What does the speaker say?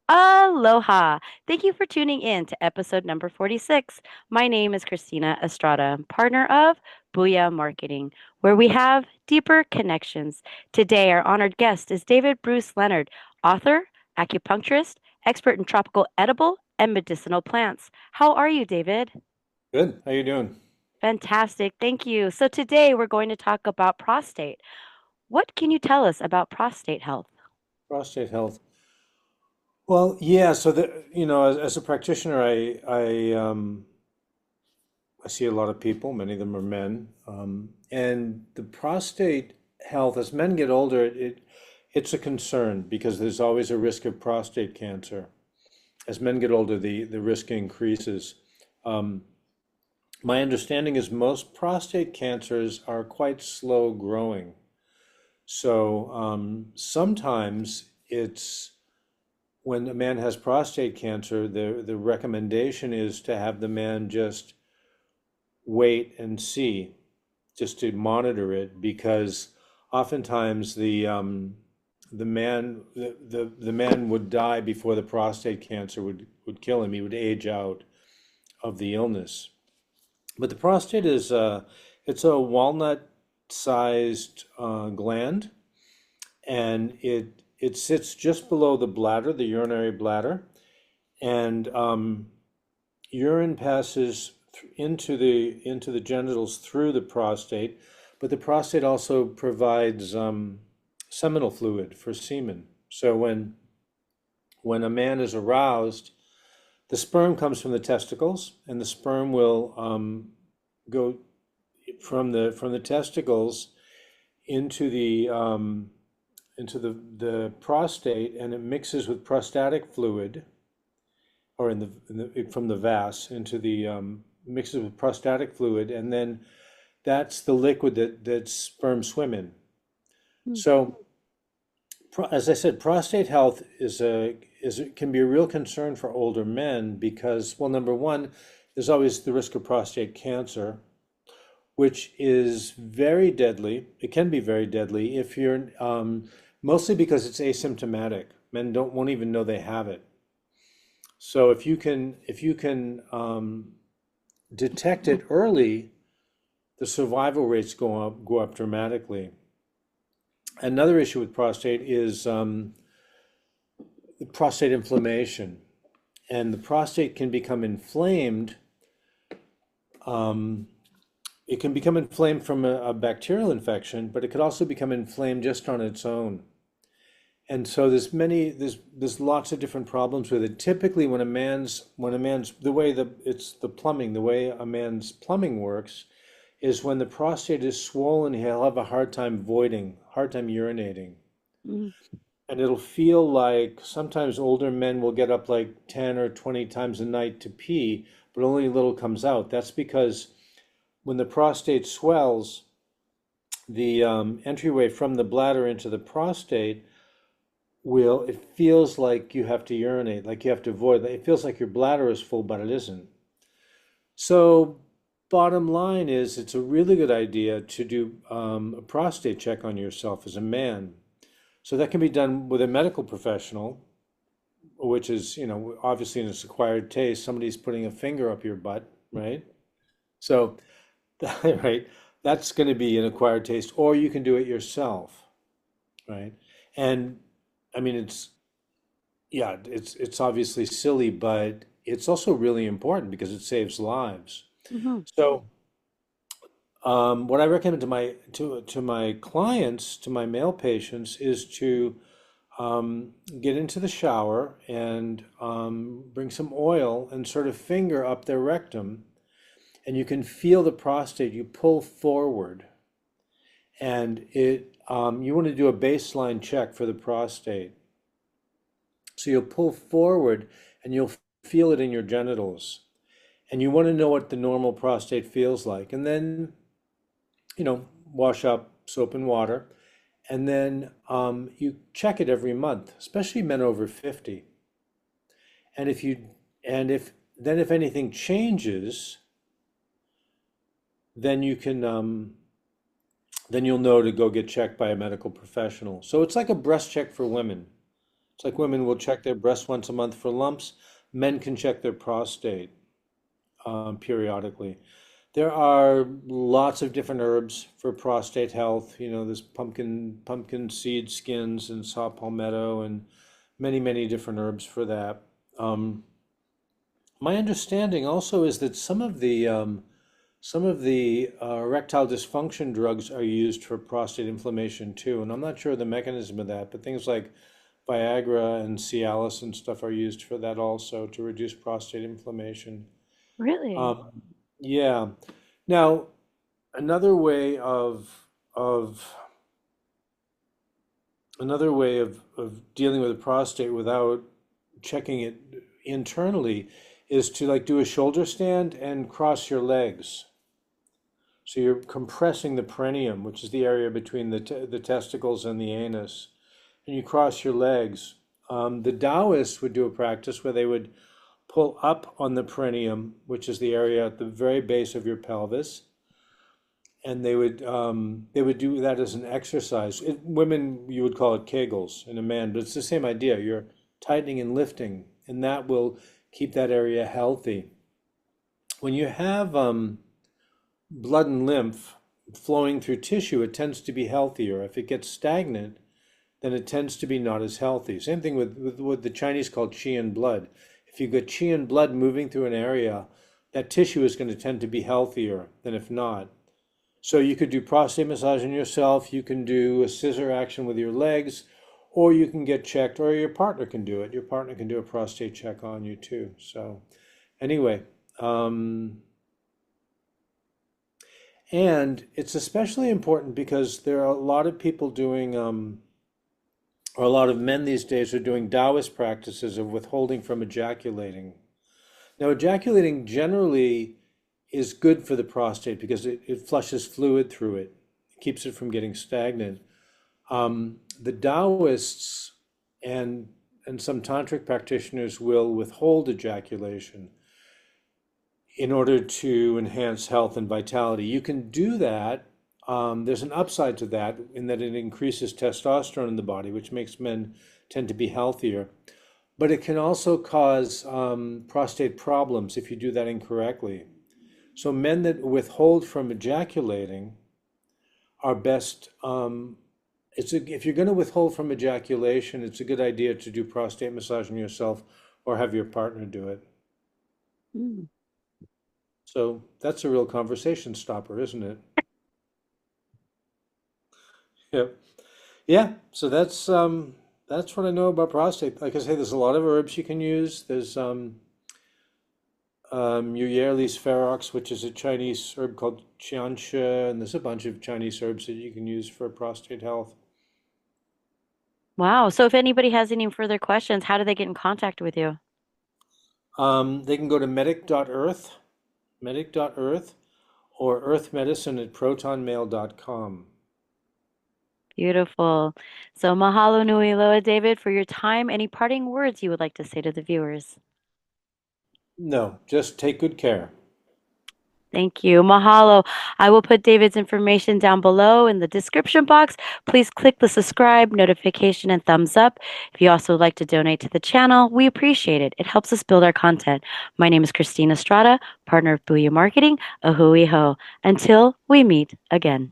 Aloha. Thank you for tuning in to episode number 46. My name is Christina Estrada, partner of Booyah Marketing, where we have deeper connections. Today, our honored guest is David Bruce Leonard, author, acupuncturist, expert in tropical edible and medicinal plants. How are you, David? Good. How you doing? Fantastic. Thank you. So, today we're going to talk about prostate. What can you tell us about prostate health? Prostate health. Well, yeah. As a practitioner, I see a lot of people. Many of them are men, and the prostate health. As men get older, it's a concern because there's always a risk of prostate cancer. As men get older, the risk increases. Um, my understanding is most prostate cancers are quite slow growing. So sometimes it's when a man has prostate cancer, the recommendation is to have the man just wait and see, just to monitor it, because oftentimes the man would die before the prostate cancer would kill him. He would age out of the illness. But the prostate is it's a walnut-sized gland, and it sits just below the bladder, the urinary bladder, and urine passes into the genitals through the prostate, but the prostate also provides seminal fluid for semen. So when a man is aroused, the sperm comes from the testicles, and the sperm will go from the testicles into the prostate, and it mixes with prostatic fluid, or from the vas into the mixes with prostatic fluid, and then that's the liquid that sperm swim in. So, as I said, prostate health can be a real concern for older men because, well, number one, there's always the risk of prostate cancer, which is very deadly. It can be very deadly if you're mostly because it's asymptomatic. Men don't won't even know they have it. So if you can detect it early, the survival rates go up dramatically. Another issue with prostate is the prostate inflammation, and the prostate can become inflamed. Um, it can become inflamed from a bacterial infection, but it could also become inflamed just on its own. And so there's lots of different problems with it. Typically, when a man's the way the plumbing, the way a man's plumbing works is when the prostate is swollen, he'll have a hard time voiding, hard time urinating. Mm. And it'll feel like sometimes older men will get up like 10 or 20 times a night to pee, but only little comes out. That's because when the prostate swells, the entryway from the bladder into the prostate it feels like you have to urinate, like you have to void. It feels like your bladder is full, but it isn't. So, bottom line is, it's a really good idea to do a prostate check on yourself as a man. So that can be done with a medical professional, which is, obviously in its acquired taste, somebody's putting a finger up your butt, right? So, right, that's going to be an acquired taste, or you can do it yourself, right? And I mean, yeah, it's obviously silly, but it's also really important because it saves lives. Mhm. So, what I recommend to my clients, to my male patients, is to get into the shower and bring some oil and sort of finger up their rectum, and you can feel the prostate. You pull forward, and you want to do a baseline check for the prostate. So you'll pull forward and you'll feel it in your genitals. And you want to know what the normal prostate feels like. And then, wash up soap and water. And then you check it every month, especially men over 50. And if anything changes, then then you'll know to go get checked by a medical professional. So it's like a breast check for women. It's like women will check their breast once a month for lumps. Men can check their prostate periodically. There are lots of different herbs for prostate health. There's pumpkin seed skins and saw palmetto and many, many different herbs for that. Um, my understanding also is that some of the erectile dysfunction drugs are used for prostate inflammation too, and I'm not sure the mechanism of that, but things like Viagra and Cialis and stuff are used for that also to reduce prostate inflammation. Really? Um, yeah. Now, another way of another way of dealing with the prostate without checking it internally is to like do a shoulder stand and cross your legs. So you're compressing the perineum, which is the area between the testicles and the anus, and you cross your legs. The Taoists would do a practice where they would pull up on the perineum, which is the area at the very base of your pelvis, and they would do that as an exercise. Women, you would call it Kegels, and a man, but it's the same idea. You're tightening and lifting, and that will keep that area healthy. When you have blood and lymph flowing through tissue, it tends to be healthier. If it gets stagnant, then it tends to be not as healthy. Same thing with what the Chinese call qi and blood. If you get qi and blood moving through an area, that tissue is going to tend to be healthier than if not. So you could do prostate massage on yourself, you can do a scissor action with your legs, or you can get checked, or your partner can do it. Your partner can do a prostate check on you too. So anyway, and it's especially important because there are a lot of people doing, or a lot of men these days are doing Taoist practices of withholding from ejaculating. Now, ejaculating generally is good for the prostate because it flushes fluid through it, keeps it from getting stagnant. The Taoists and some tantric practitioners will withhold ejaculation in order to enhance health and vitality. You can do that. There's an upside to that in that it increases testosterone in the body, which makes men tend to be healthier. But it can also cause prostate problems if you do that incorrectly. So men that withhold from ejaculating are best. If you're going to withhold from ejaculation, it's a good idea to do prostate massage on yourself or have your partner do it. Mm. So that's a real conversation stopper, isn't it? Yep. Yeah. So that's what I know about prostate. Like I say, there's a lot of herbs you can use. There's Euryalus ferox, which is a Chinese herb called qianshe, and there's a bunch of Chinese herbs that you can use for prostate health. Wow. So if anybody has any further questions, how do they get in contact with you? They can go to medic.earth, or earthmedicine at protonmail.com. Beautiful. So mahalo nui loa, David, for your time. Any parting words you would like to say to the viewers? No, just take good care. Thank you. Mahalo. I will put David's information down below in the description box. Please click the subscribe, notification, and thumbs up. If you also would like to donate to the channel, we appreciate it. It helps us build our content. My name is Christina Estrada, partner of Booyah Marketing. A hui ho. Until we meet again.